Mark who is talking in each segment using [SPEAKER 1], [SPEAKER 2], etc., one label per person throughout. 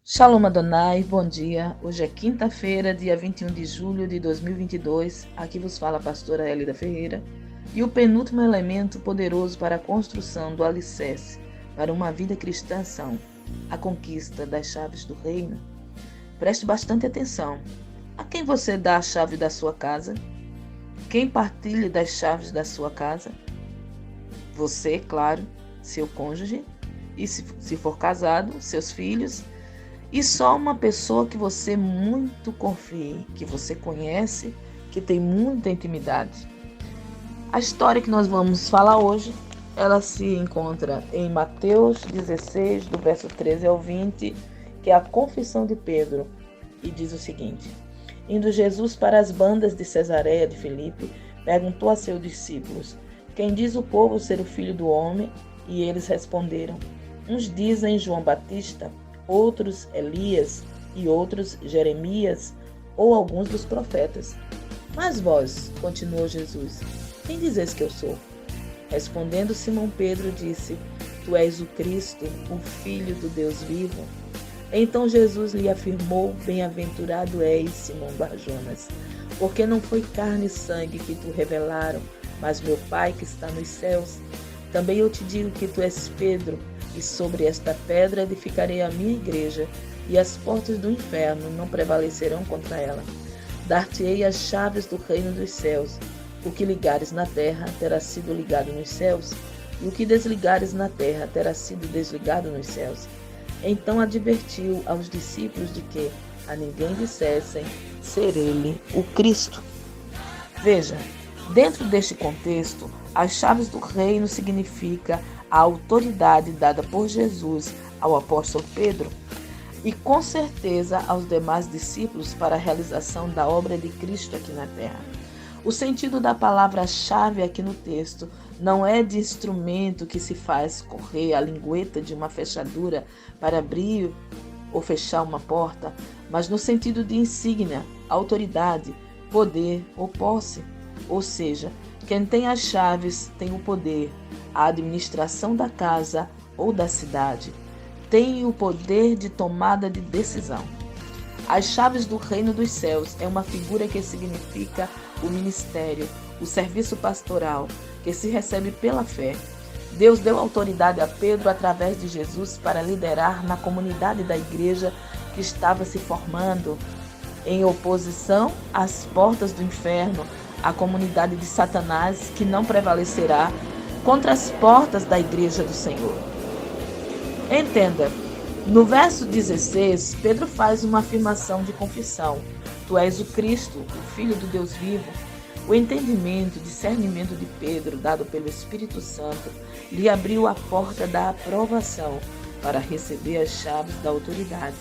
[SPEAKER 1] Shalom Adonai, bom dia. Hoje é quinta-feira, dia 21 de julho de 2022. Aqui vos fala a pastora Elida Ferreira. E o penúltimo elemento poderoso para a construção do alicerce para uma vida cristã são a conquista das chaves do reino. Preste bastante atenção. A quem você dá a chave da sua casa? Quem partilha das chaves da sua casa? Você, claro, seu cônjuge, e se for casado, seus filhos. E só uma pessoa que você muito confie, que você conhece, que tem muita intimidade. A história que nós vamos falar hoje, ela se encontra em Mateus 16, do verso 13 ao 20, que é a confissão de Pedro, e diz o seguinte: Indo Jesus para as bandas de Cesareia de Filipe, perguntou a seus discípulos: Quem diz o povo ser o Filho do Homem? E eles responderam: Uns dizem João Batista, outros Elias e outros Jeremias ou alguns dos profetas. Mas vós, continuou Jesus, quem dizeis que eu sou? Respondendo Simão Pedro disse: Tu és o Cristo, o Filho do Deus vivo. Então Jesus lhe afirmou: Bem-aventurado és, Simão Barjonas, porque não foi carne e sangue que te revelaram, mas meu Pai que está nos céus. Também eu te digo que tu és Pedro, e sobre esta pedra edificarei a minha igreja, e as portas do inferno não prevalecerão contra ela. Dar-te-ei as chaves do reino dos céus. O que ligares na terra terá sido ligado nos céus, e o que desligares na terra terá sido desligado nos céus. Então advertiu aos discípulos de que a ninguém dissessem ser ele o Cristo. Veja, dentro deste contexto, as chaves do reino significa a autoridade dada por Jesus ao apóstolo Pedro e com certeza aos demais discípulos para a realização da obra de Cristo aqui na terra. O sentido da palavra-chave aqui no texto não é de instrumento que se faz correr a lingueta de uma fechadura para abrir ou fechar uma porta, mas no sentido de insígnia, autoridade, poder ou posse. Ou seja, quem tem as chaves tem o poder, a administração da casa ou da cidade, tem o poder de tomada de decisão. As chaves do reino dos céus é uma figura que significa o ministério, o serviço pastoral, que se recebe pela fé. Deus deu autoridade a Pedro através de Jesus para liderar na comunidade da igreja que estava se formando, em oposição às portas do inferno, a comunidade de Satanás que não prevalecerá contra as portas da igreja do Senhor. Entenda, no verso 16, Pedro faz uma afirmação de confissão: Tu és o Cristo, o Filho do Deus vivo. O entendimento, discernimento de Pedro, dado pelo Espírito Santo, lhe abriu a porta da aprovação para receber as chaves da autoridade.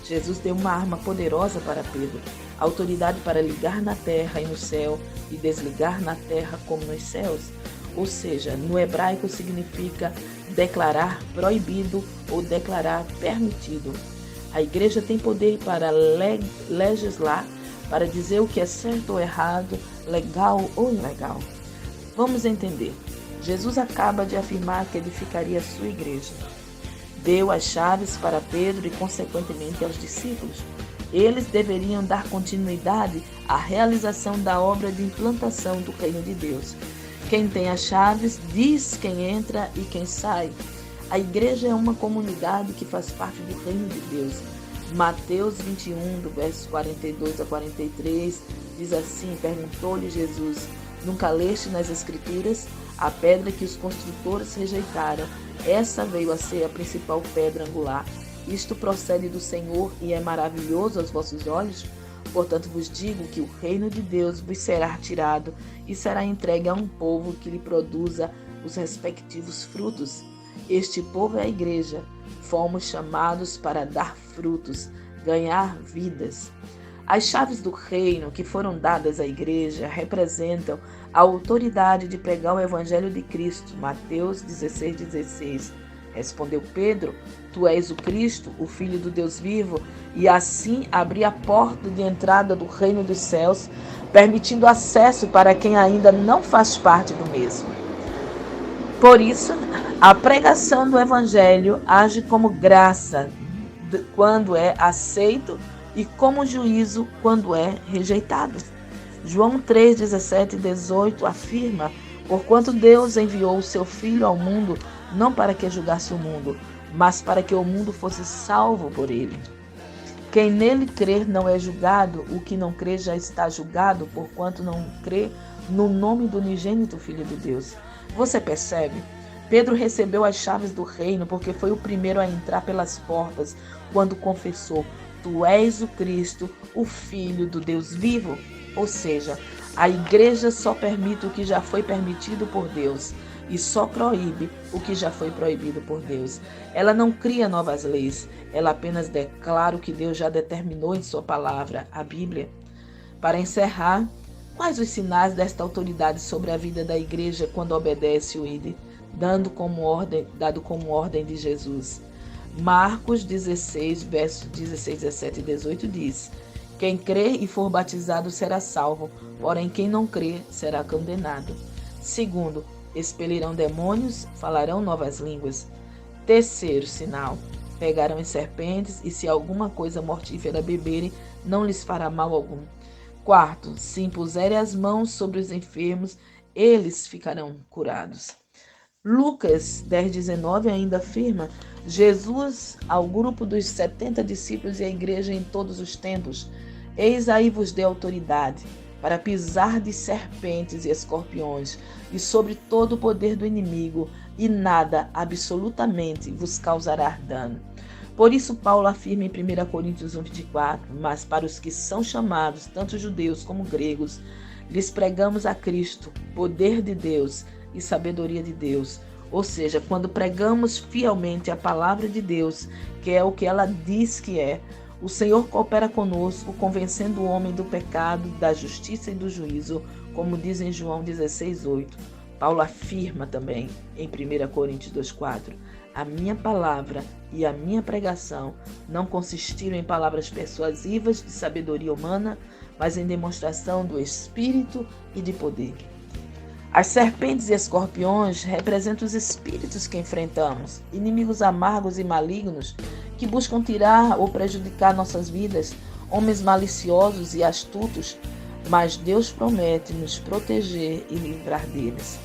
[SPEAKER 1] Jesus deu uma arma poderosa para Pedro, autoridade para ligar na terra e no céu e desligar na terra como nos céus. Ou seja, no hebraico significa declarar proibido ou declarar permitido. A igreja tem poder para legislar, para dizer o que é certo ou errado, legal ou ilegal. Vamos entender. Jesus acaba de afirmar que edificaria a sua igreja. Deu as chaves para Pedro e, consequentemente, aos discípulos. Eles deveriam dar continuidade à realização da obra de implantação do reino de Deus. Quem tem as chaves diz quem entra e quem sai. A igreja é uma comunidade que faz parte do reino de Deus. Mateus 21, do verso 42 a 43, diz assim: Perguntou-lhe Jesus: Nunca leste nas Escrituras? A pedra que os construtores rejeitaram, essa veio a ser a principal pedra angular. Isto procede do Senhor e é maravilhoso aos vossos olhos? Portanto vos digo que o reino de Deus vos será tirado e será entregue a um povo que lhe produza os respectivos frutos. Este povo é a igreja. Fomos chamados para dar frutos, ganhar vidas. As chaves do reino que foram dadas à igreja representam a autoridade de pregar o evangelho de Cristo. Mateus 16:16. Respondeu Pedro: Tu és o Cristo, o Filho do Deus vivo, e assim abri a porta de entrada do reino dos céus, permitindo acesso para quem ainda não faz parte do mesmo. Por isso, a pregação do evangelho age como graça quando é aceito e como juízo quando é rejeitado. João 3, 17 e 18 afirma: porquanto Deus enviou o seu Filho ao mundo, não para que julgasse o mundo, mas para que o mundo fosse salvo por ele. Quem nele crer não é julgado, o que não crê já está julgado, porquanto não crê no nome do unigênito Filho de Deus. Você percebe? Pedro recebeu as chaves do reino porque foi o primeiro a entrar pelas portas quando confessou: Tu és o Cristo, o Filho do Deus vivo. Ou seja, a igreja só permite o que já foi permitido por Deus e só proíbe o que já foi proibido por Deus. Ela não cria novas leis, ela apenas declara o que Deus já determinou em sua palavra, a Bíblia. Para encerrar, quais os sinais desta autoridade sobre a vida da igreja quando obedece o ID, dado como ordem de Jesus? Marcos 16, versos 16, 17 e 18 diz: quem crer e for batizado será salvo, porém quem não crer será condenado. Segundo, expelirão demônios, falarão novas línguas. Terceiro sinal, pegarão em serpentes e se alguma coisa mortífera beberem, não lhes fará mal algum. Quarto, se impuserem as mãos sobre os enfermos, eles ficarão curados. Lucas 10,19 ainda afirma: Jesus ao grupo dos 70 discípulos e à igreja em todos os tempos: eis aí vos dei autoridade para pisar de serpentes e escorpiões e sobre todo o poder do inimigo, e nada absolutamente vos causará dano. Por isso Paulo afirma em 1 Coríntios 1,24: mas para os que são chamados, tanto judeus como gregos, lhes pregamos a Cristo, poder de Deus e sabedoria de Deus. Ou seja, quando pregamos fielmente a palavra de Deus, que é o que ela diz que é, o Senhor coopera conosco, convencendo o homem do pecado, da justiça e do juízo, como diz em João 16,8. Paulo afirma também em 1 Coríntios 2,4: a minha palavra e a minha pregação não consistiram em palavras persuasivas de sabedoria humana, mas em demonstração do Espírito e de poder. As serpentes e escorpiões representam os espíritos que enfrentamos, inimigos amargos e malignos que buscam tirar ou prejudicar nossas vidas, homens maliciosos e astutos, mas Deus promete nos proteger e livrar deles.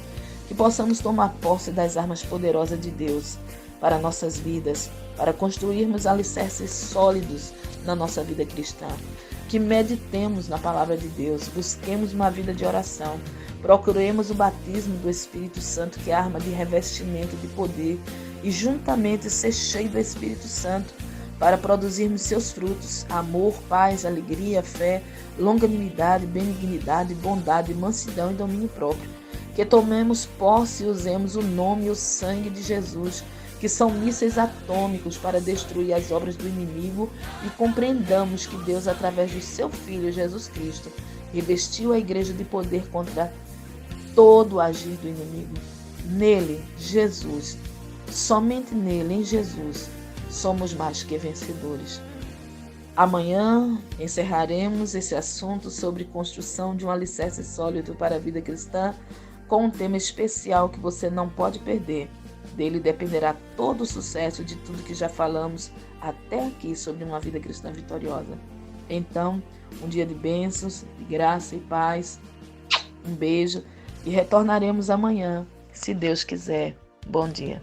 [SPEAKER 1] Que possamos tomar posse das armas poderosas de Deus para nossas vidas, para construirmos alicerces sólidos na nossa vida cristã. Que meditemos na palavra de Deus, busquemos uma vida de oração, procuremos o batismo do Espírito Santo, que é arma de revestimento de poder, e juntamente ser cheio do Espírito Santo para produzirmos seus frutos: amor, paz, alegria, fé, longanimidade, benignidade, bondade, mansidão e domínio próprio. Que tomemos posse e usemos o nome e o sangue de Jesus, que são mísseis atômicos para destruir as obras do inimigo, e compreendamos que Deus, através do seu Filho Jesus Cristo, revestiu a igreja de poder contra todo o agir do inimigo. Nele, Jesus, somente nele, em Jesus, somos mais que vencedores. Amanhã encerraremos esse assunto sobre construção de um alicerce sólido para a vida cristã, com um tema especial que você não pode perder. Dele dependerá todo o sucesso de tudo que já falamos até aqui sobre uma vida cristã vitoriosa. Então, um dia de bênçãos, de graça e paz. Um beijo e retornaremos amanhã, se Deus quiser. Bom dia.